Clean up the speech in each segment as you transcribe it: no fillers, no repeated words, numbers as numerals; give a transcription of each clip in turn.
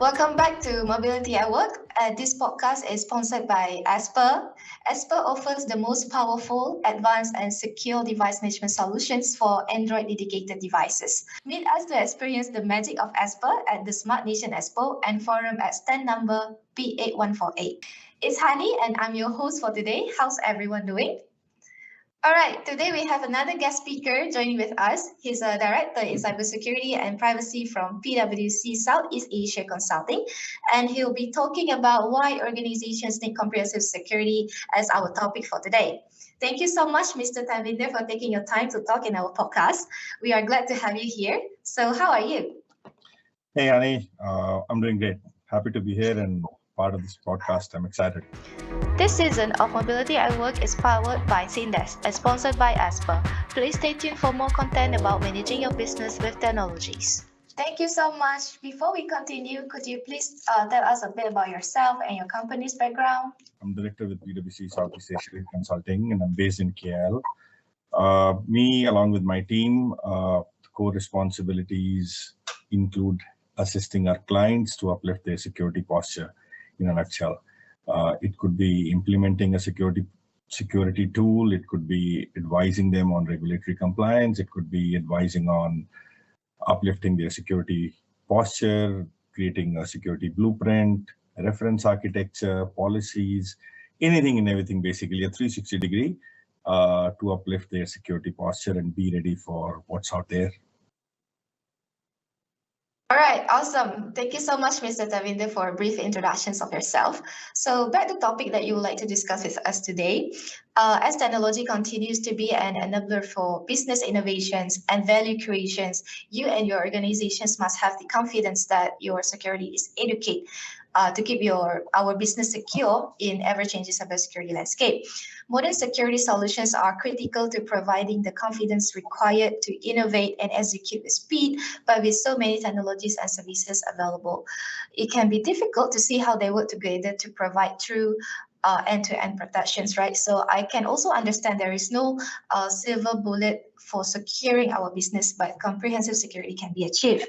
Welcome back to Mobility at Work. This podcast is sponsored by Asper. Asper offers the most powerful, advanced, and secure device management solutions for Android dedicated devices. Meet us to experience the magic of Asper at the Smart Nation Expo and Forum at stand number P8148. It's Hani, and I'm your host for today. How's everyone doing? All right, today we have another guest speaker joining with us. He's a director in cybersecurity and privacy from PwC Southeast Asia Consulting, and he'll be talking about why organizations need comprehensive security as our topic for today. Thank you so much, Mr. Tanvinder, for taking your time to talk in our podcast. We are glad to have you here. So how are you? Hey, Annie. I'm doing great. Happy to be here and part of this podcast. I'm excited. This season of Mobility at Work is powered by Zindesk and sponsored by Asper. Please stay tuned for more content about managing your business with technologies. Thank you so much. Before we continue, could you please tell us a bit about yourself and your company's background? I'm director with PwC SouthEast Asia Consulting, and I'm based in KL. Me, along with my team, core responsibilities include assisting our clients to uplift their security posture in a nutshell. It could be implementing a security tool. It could be advising them on regulatory compliance. It could be advising on uplifting their security posture, creating a security blueprint, reference architecture, policies, anything and everything, basically a 360-degree to uplift their security posture and be ready for what's out there. All right, awesome. Thank you so much, Mr. Tanvinder, for brief introductions of yourself. So back to the topic that you would like to discuss with us today. As technology continues to be an enabler for business innovations and value creations, you and your organizations must have the confidence that your security is adequate to keep our business secure in ever-changing cybersecurity landscape. Modern security solutions are critical to providing the confidence required to innovate and execute with speed, but with so many technologies and services available, it can be difficult to see how they work together to provide true end-to-end protections, right? So I can also understand there is no silver bullet for securing our business, but comprehensive security can be achieved.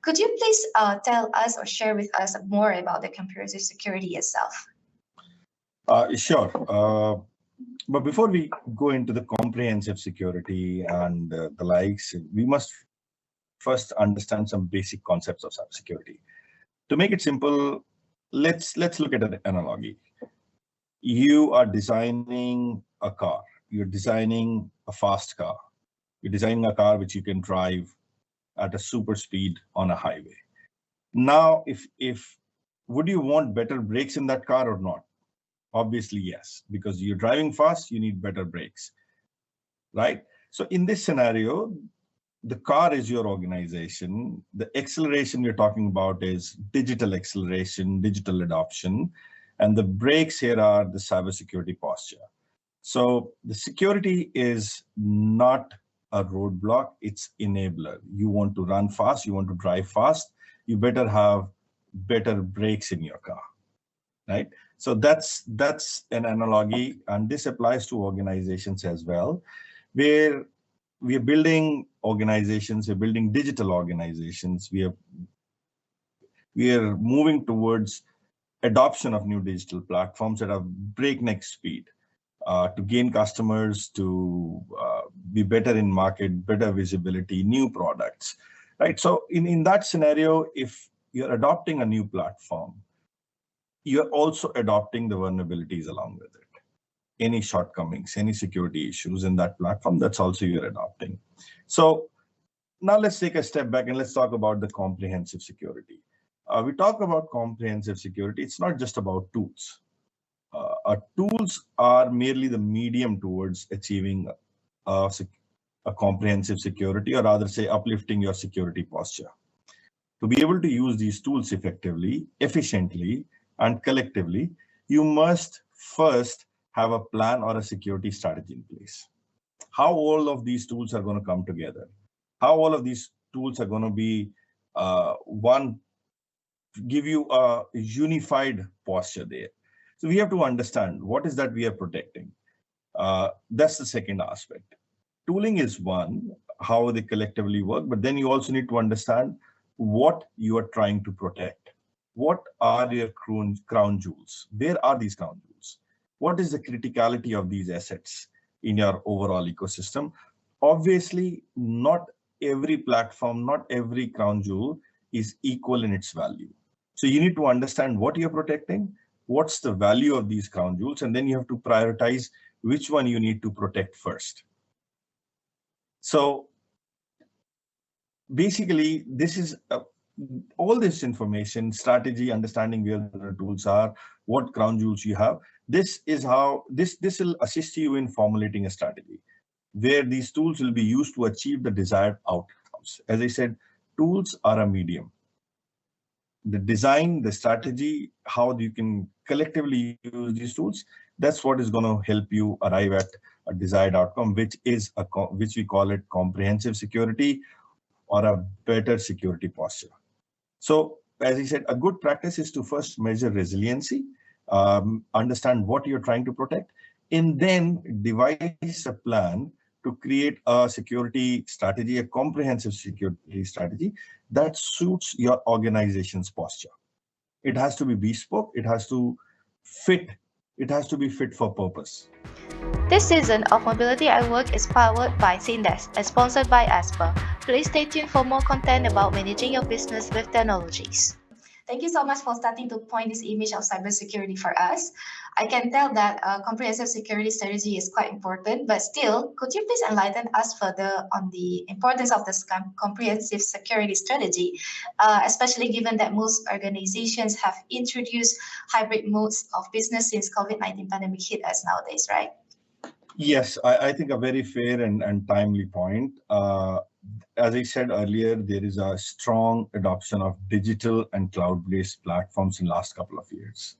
Could you please tell us or share with us more about the comprehensive security itself? Sure. But before we go into the comprehensive security and the likes, we must first understand some basic concepts of cybersecurity. To make it simple, let's look at an analogy. You are designing a car. You're designing a fast car. You're designing a car which you can drive at a super speed on a highway. Now, if would you want better brakes in that car or not? Obviously, yes, because you're driving fast, you need better brakes, right? So in this scenario, the car is your organization. The acceleration we're talking about is digital acceleration, digital adoption, and the brakes here are the cybersecurity posture. So the security is not a roadblock, it's enabler. You want to run fast, you want to drive fast, you better have better brakes in your car, right? So that's an analogy, and this applies to organizations as well, where we are building organizations, we're building digital organizations, we are moving towards adoption of new digital platforms at a breakneck speed to gain customers, to be better in market, better visibility, new products, right? So in that scenario, if you're adopting a new platform, you're also adopting the vulnerabilities along with it. Any shortcomings, any security issues in that platform, that's also you're adopting. So now let's take a step back and let's talk about the comprehensive security. We talk about comprehensive security. It's not just about tools. Our tools are merely the medium towards achieving a comprehensive security, or rather say uplifting your security posture. To be able to use these tools effectively, efficiently, and collectively, you must first have a plan or a security strategy in place. How all of these tools are going to come together, how all of these tools are going to be give you a unified posture there. So we have to understand what is that we are protecting. That's the second aspect. Tooling is one, how they collectively work, but then you also need to understand what you are trying to protect. what are your crown jewels? Where are these crown jewels? What is the criticality of these assets in your overall ecosystem? Obviously, not every platform, not every crown jewel is equal in its value. So you need to understand what you're protecting, what's the value of these crown jewels, and then you have to prioritize which one you need to protect first. So basically, this is all this information, strategy, understanding where the tools are, what crown jewels you have. This is how this will assist you in formulating a strategy where these tools will be used to achieve the desired outcomes. As I said, tools are a medium. The design, the strategy, how you can collectively use these tools, that's what is going to help you arrive at a desired outcome, which we call it comprehensive security or a better security posture. So, as I said, a good practice is to first measure resiliency, understand what you're trying to protect, and then devise a plan to create a security strategy, a comprehensive security strategy that suits your organization's posture. It has to be bespoke, it has to be fit for purpose. This season of Mobility at Work is powered by Syndex and sponsored by Asper. Please stay tuned for more content about managing your business with technologies. Thank you so much for starting to point this image of cybersecurity for us. I can tell that a comprehensive security strategy is quite important, but still, could you please enlighten us further on the importance of this comprehensive security strategy, especially given that most organizations have introduced hybrid modes of business since COVID-19 pandemic hit us nowadays, right? Yes, I think a very fair and timely point. As I said earlier, there is a strong adoption of digital and cloud-based platforms in the last couple of years.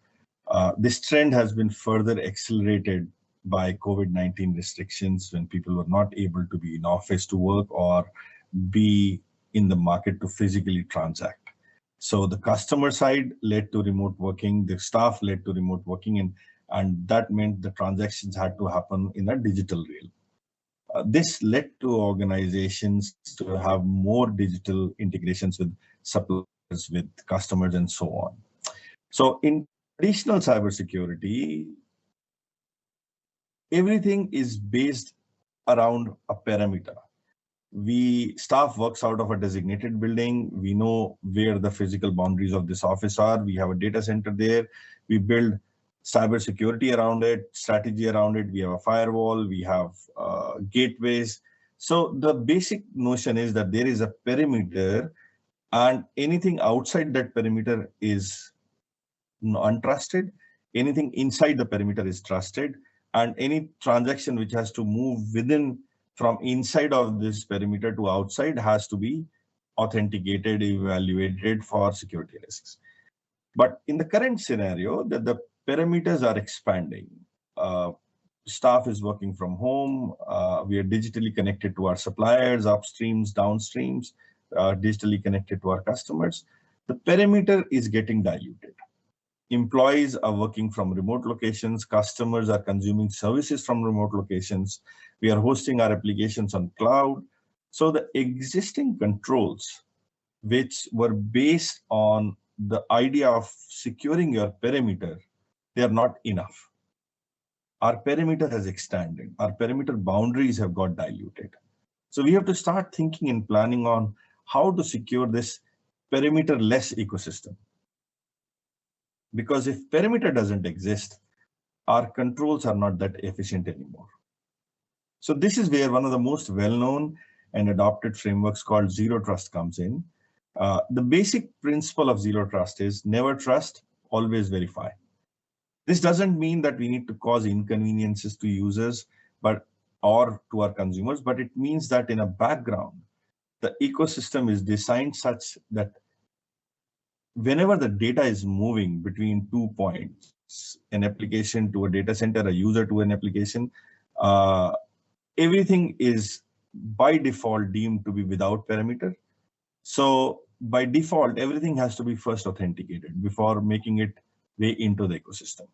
This trend has been further accelerated by COVID-19 restrictions when people were not able to be in office to work or be in the market to physically transact. So the customer side led to remote working, the staff led to remote working, and that meant the transactions had to happen in a digital realm. This led to organizations to have more digital integrations with suppliers, with customers, and so on. So in traditional cybersecurity, everything is based around a perimeter. Staff works out of a designated building. We know where the physical boundaries of this office are. We have a data center there. We build cybersecurity around it, strategy around it. We have a firewall, we have gateways. So the basic notion is that there is a perimeter, and anything outside that perimeter is untrusted. Anything inside the perimeter is trusted, and any transaction which has to move from inside of this perimeter to outside has to be authenticated, evaluated for security risks. But in the current scenario, the perimeters are expanding. Staff is working from home. We are digitally connected to our suppliers, upstreams, downstreams, digitally connected to our customers. The perimeter is getting diluted. Employees are working from remote locations. Customers are consuming services from remote locations. We are hosting our applications on cloud. So the existing controls, which were based on the idea of securing your perimeter, they are not enough. Our perimeter has expanded. Our perimeter boundaries have got diluted. So we have to start thinking and planning on how to secure this perimeter-less ecosystem. Because if perimeter doesn't exist, our controls are not that efficient anymore. So this is where one of the most well-known and adopted frameworks called Zero Trust comes in. The basic principle of Zero Trust is never trust, always verify. This doesn't mean that we need to cause inconveniences to users or to our consumers, but it means that in a background, the ecosystem is designed such that whenever the data is moving between 2 points, an application to a data center, a user to an application, everything is by default deemed to be without perimeter. So by default, everything has to be first authenticated before making it way into the ecosystem.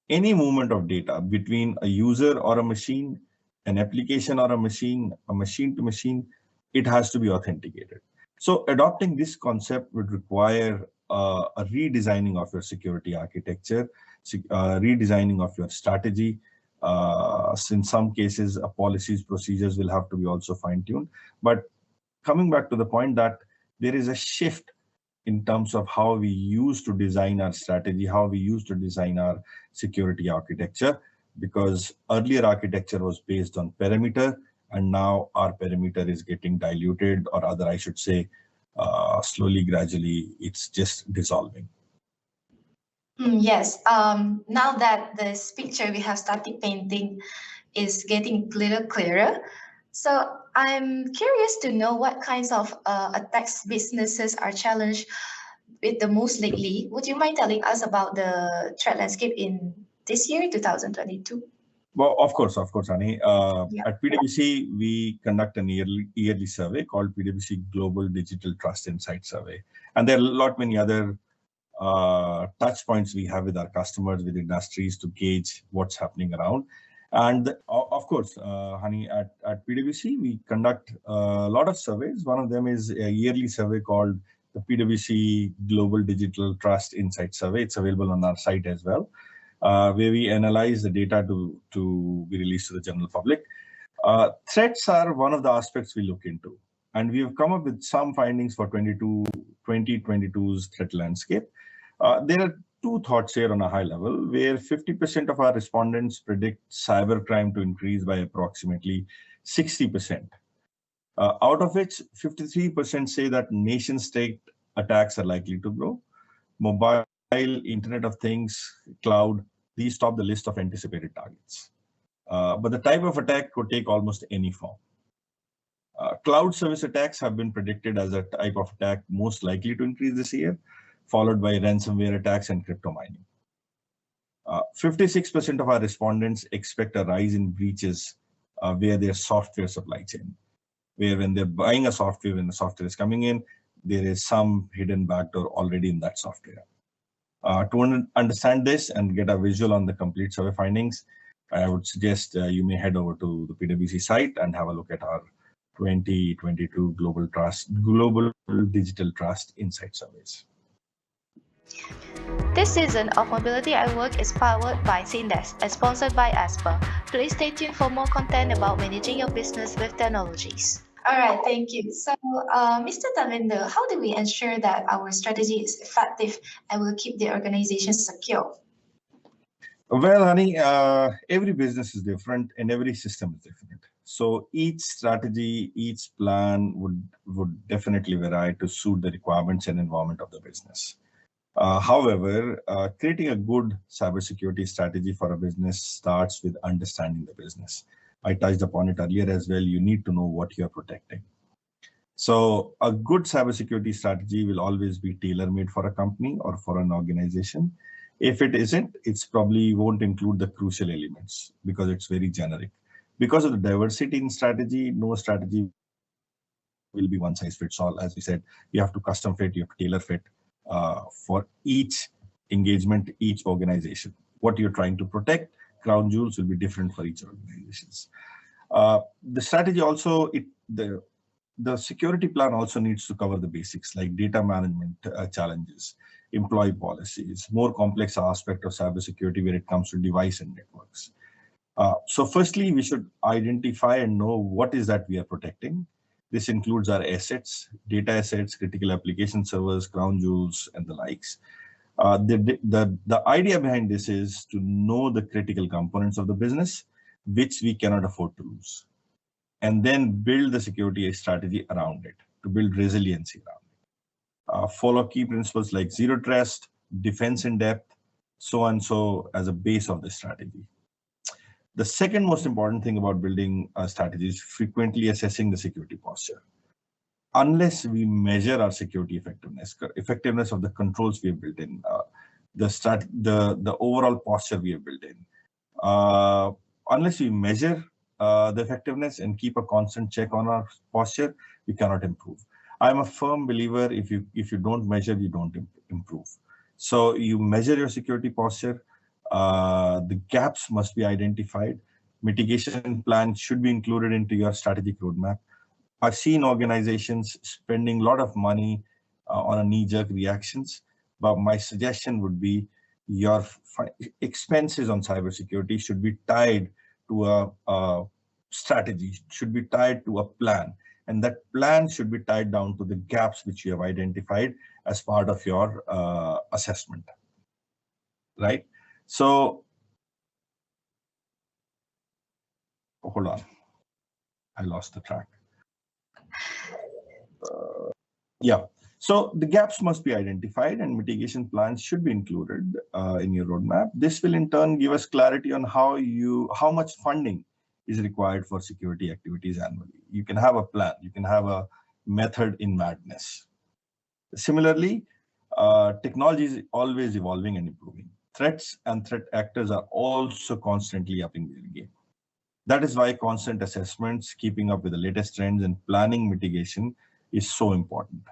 Any movement of data between a user or a machine, an application or a machine to machine, it has to be authenticated. So adopting this concept would require a redesigning of your security architecture, redesigning of your strategy. In some cases, policies, procedures will have to be also fine-tuned. But coming back to the point that there is a shift in terms of how we used to design our strategy, how we used to design our security architecture, because earlier architecture was based on perimeter, and now our perimeter is getting diluted, or other, I should say, slowly, gradually, it's just dissolving. Yes. Now that this picture we have started painting is getting a little clearer, so I'm curious to know what kinds of attacks businesses are challenged with the most lately. Would you mind telling us about the threat landscape in this year, 2022? Well, of course, Ani. Yeah. At PwC, we conduct an yearly survey called PwC Global Digital Trust Insight Survey. And there are a lot many other touch points we have with our customers, with industries, to gauge what's happening around. And of course, Hani, at PwC, we conduct a lot of surveys. One of them is a yearly survey called the PwC Global Digital Trust Insight Survey. It's available on our site as well, where we analyze the data to be released to the general public. Threats are one of the aspects we look into. And we have come up with some findings for 2022's threat landscape. There are two thoughts here on a high level, where 50% of our respondents predict cybercrime to increase by approximately 60%. Out of which, 53% say that nation-state attacks are likely to grow. Mobile, Internet of Things, cloud, these top the list of anticipated targets. But the type of attack could take almost any form. Cloud service attacks have been predicted as a type of attack most likely to increase this year, followed by ransomware attacks and crypto mining. 56% of our respondents expect a rise in breaches via their software supply chain, where when they're buying a software, when the software is coming in, there is some hidden backdoor already in that software. To understand this and get a visual on the complete survey findings, I would suggest you may head over to the PwC site and have a look at our 2022 Global Digital Trust Insight Surveys. This season of Mobility at Work is powered by Zendesk and sponsored by Asper. Please stay tuned for more content about managing your business with technologies. All right, thank you. So, Mr. Tanvinder, how do we ensure that our strategy is effective and will keep the organization secure? Well, Hani, every business is different and every system is different. So each strategy, each plan would definitely vary to suit the requirements and environment of the business. However, creating a good cybersecurity strategy for a business starts with understanding the business. I touched upon it earlier as well. You need to know what you're protecting. So a good cybersecurity strategy will always be tailor-made for a company or for an organization. If it isn't, it's probably won't include the crucial elements because it's very generic. Because of the diversity in strategy, no strategy will be one size fits all. As we said, you have to custom fit, you have to tailor fit for each engagement, each organization. What you're trying to protect, crown jewels will be different for each organizations. The strategy also, the security plan also needs to cover the basics like data management challenges, employee policies, more complex aspect of cybersecurity where it comes to device and networks. So firstly, we should identify and know what is that we are protecting. This includes our assets, data assets, critical application servers, crown jewels, and the likes. The idea behind this is to know the critical components of the business, which we cannot afford to lose, and then build the security strategy around it, to build resiliency around it. Follow key principles like zero trust, defense in depth, so and so as a base of the strategy. The second most important thing about building a strategy is frequently assessing the security posture. Unless we measure our security effectiveness of the controls we have built in, the overall posture we have built in, unless we measure the effectiveness and keep a constant check on our posture, we cannot improve. I'm a firm believer if you don't measure, you don't improve. So you measure your security posture. The gaps must be identified. Mitigation plans should be included into your strategic roadmap. I've seen organizations spending a lot of money on a knee-jerk reactions But my suggestion would be your expenses on cybersecurity should be tied to a strategy, should be tied to a plan. And that plan should be tied down to the gaps which you have identified as part of your assessment, right? So, hold on, I lost the track. Yeah, so the gaps must be identified and mitigation plans should be included in your roadmap. This will in turn give us clarity on how much funding is required for security activities annually. You can have a plan, you can have a method in madness. Similarly, technology is always evolving and improving. Threats and threat actors are also constantly upping their game. That is why constant assessments, keeping up with the latest trends, and planning mitigation is so important.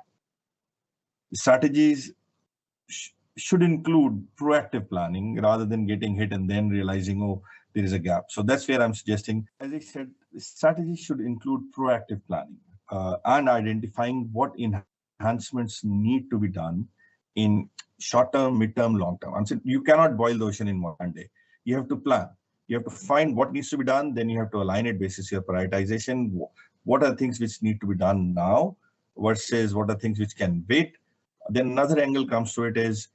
Strategies should include proactive planning rather than getting hit and then realizing, oh, there is a gap. So that's where I'm suggesting, as I said, strategies should include proactive planning and identifying what enhancements need to be done in short-term, mid-term, long-term. I'm saying you cannot boil the ocean in one day. You have to plan. You have to find what needs to be done. Then you have to align it basis your prioritization. What are things which need to be done now versus what are things which can wait? Then another angle comes to it is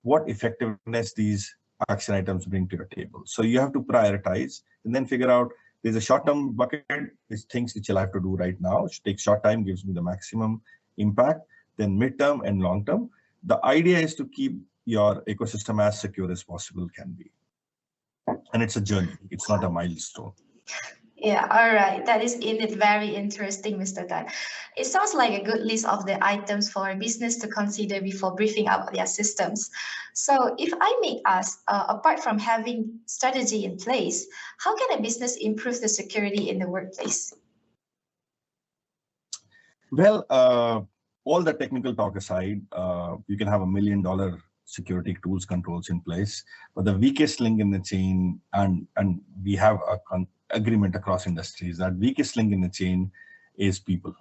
what effectiveness these action items bring to your table. So you have to prioritize and then figure out there's a short-term bucket, is things which I'll have to do right now, which takes short time, gives me the maximum impact, then mid-term and long-term. The idea is to keep your ecosystem as secure as possible can be. And it's a journey, it's not a milestone. Yeah, all right. That is indeed very interesting, Mr. Tan. It sounds like a good list of the items for a business to consider before briefing out their systems. So if I may ask, apart from having strategy in place, how can a business improve the security in the workplace? Well, all the technical talk aside, you can have $1 million security tools controls in place, but the weakest link in the chain, and we have a agreement across industries that weakest link in the chain is people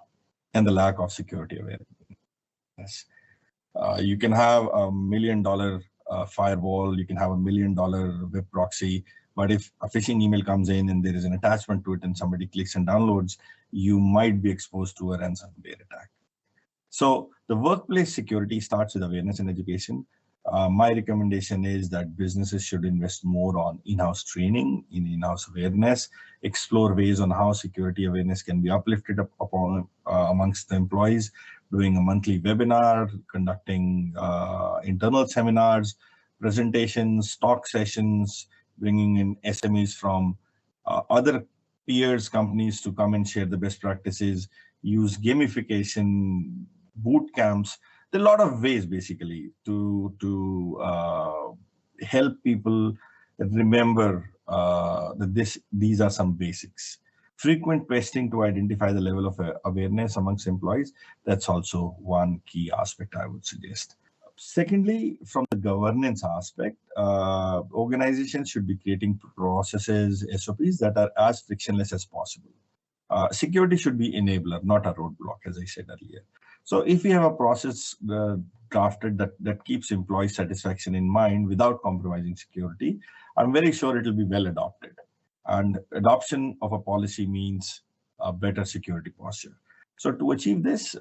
and the lack of security awareness. You can have $1 million firewall, you can have $1 million web proxy, but if a phishing email comes in and there is an attachment to it and somebody clicks and downloads, you might be exposed to a ransomware attack. So the workplace security starts with awareness and education. My recommendation is that businesses should invest more on in-house training, in-house awareness, explore ways on how security awareness can be uplifted upon amongst the employees, doing a monthly webinar, conducting internal seminars, presentations, talk sessions, bringing in SMEs from other peers companies to come and share the best practices, use gamification, boot camps. There are a lot of ways basically to help people remember that these are some basics. Frequent testing to identify the level of awareness amongst employees, that's also one key aspect I would suggest. Secondly, from the governance aspect, organizations should be creating processes, SOPs that are as frictionless as possible. Security should be enabler, not a roadblock, as I said earlier. So if we have a process drafted that keeps employee satisfaction in mind without compromising security, I'm very sure it will be well adopted. And adoption of a policy means a better security posture. So to achieve this,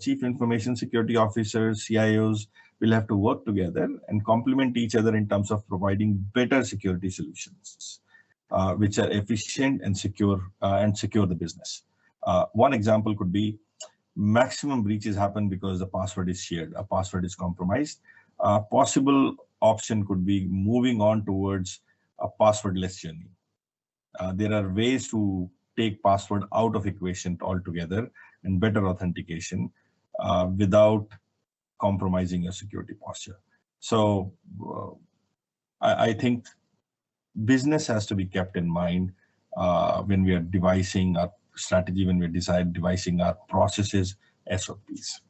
Chief Information Security Officers, CIOs will have to work together and complement each other in terms of providing better security solutions, which are efficient and secure the business. One example could be maximum breaches happen because the password is shared, a password is compromised. A possible option could be moving on towards a passwordless journey. There are ways to take password out of equation altogether and better authentication without compromising your security posture. So I think business has to be kept in mind when we are devising our strategy, when we devising our processes, SOPs.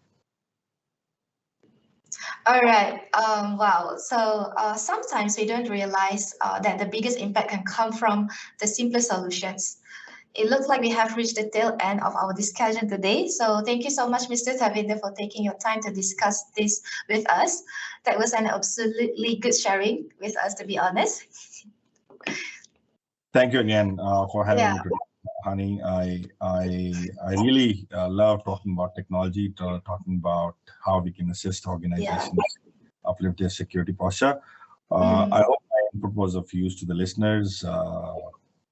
All right. Wow. So sometimes we don't realize that the biggest impact can come from the simple solutions. it looks like we have reached the tail end of our discussion today. So thank you so much, Mr. Tanvinder, for taking your time to discuss this with us. That was an absolutely good sharing with us, to be honest. Thank you again for having me today, Hani. I really love talking about technology, talking about how we can assist organizations uplift their security posture. I hope my input was of use to the listeners.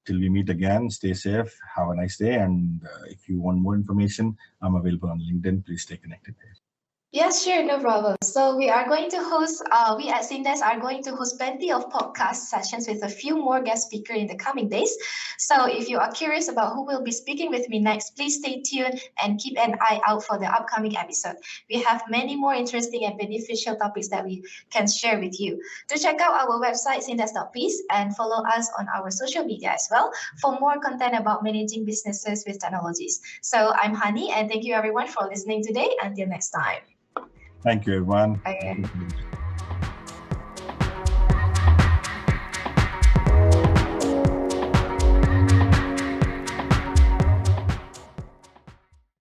Till we meet again, stay safe, have a nice day, and if you want more information, I'm available on LinkedIn. Please stay connected there. Yes, sure, no problem. So we are going to host, we at Syndesk are going to host plenty of podcast sessions with a few more guest speakers in the coming days. So if you are curious about who will be speaking with me next, please stay tuned and keep an eye out for the upcoming episode. We have many more interesting and beneficial topics that we can share with you. To check out our website, syndesk.peace, and follow us on our social media as well for more content about managing businesses with technologies. So I'm Hani, and thank you everyone for listening today. Until next time. Thank you, everyone. Okay.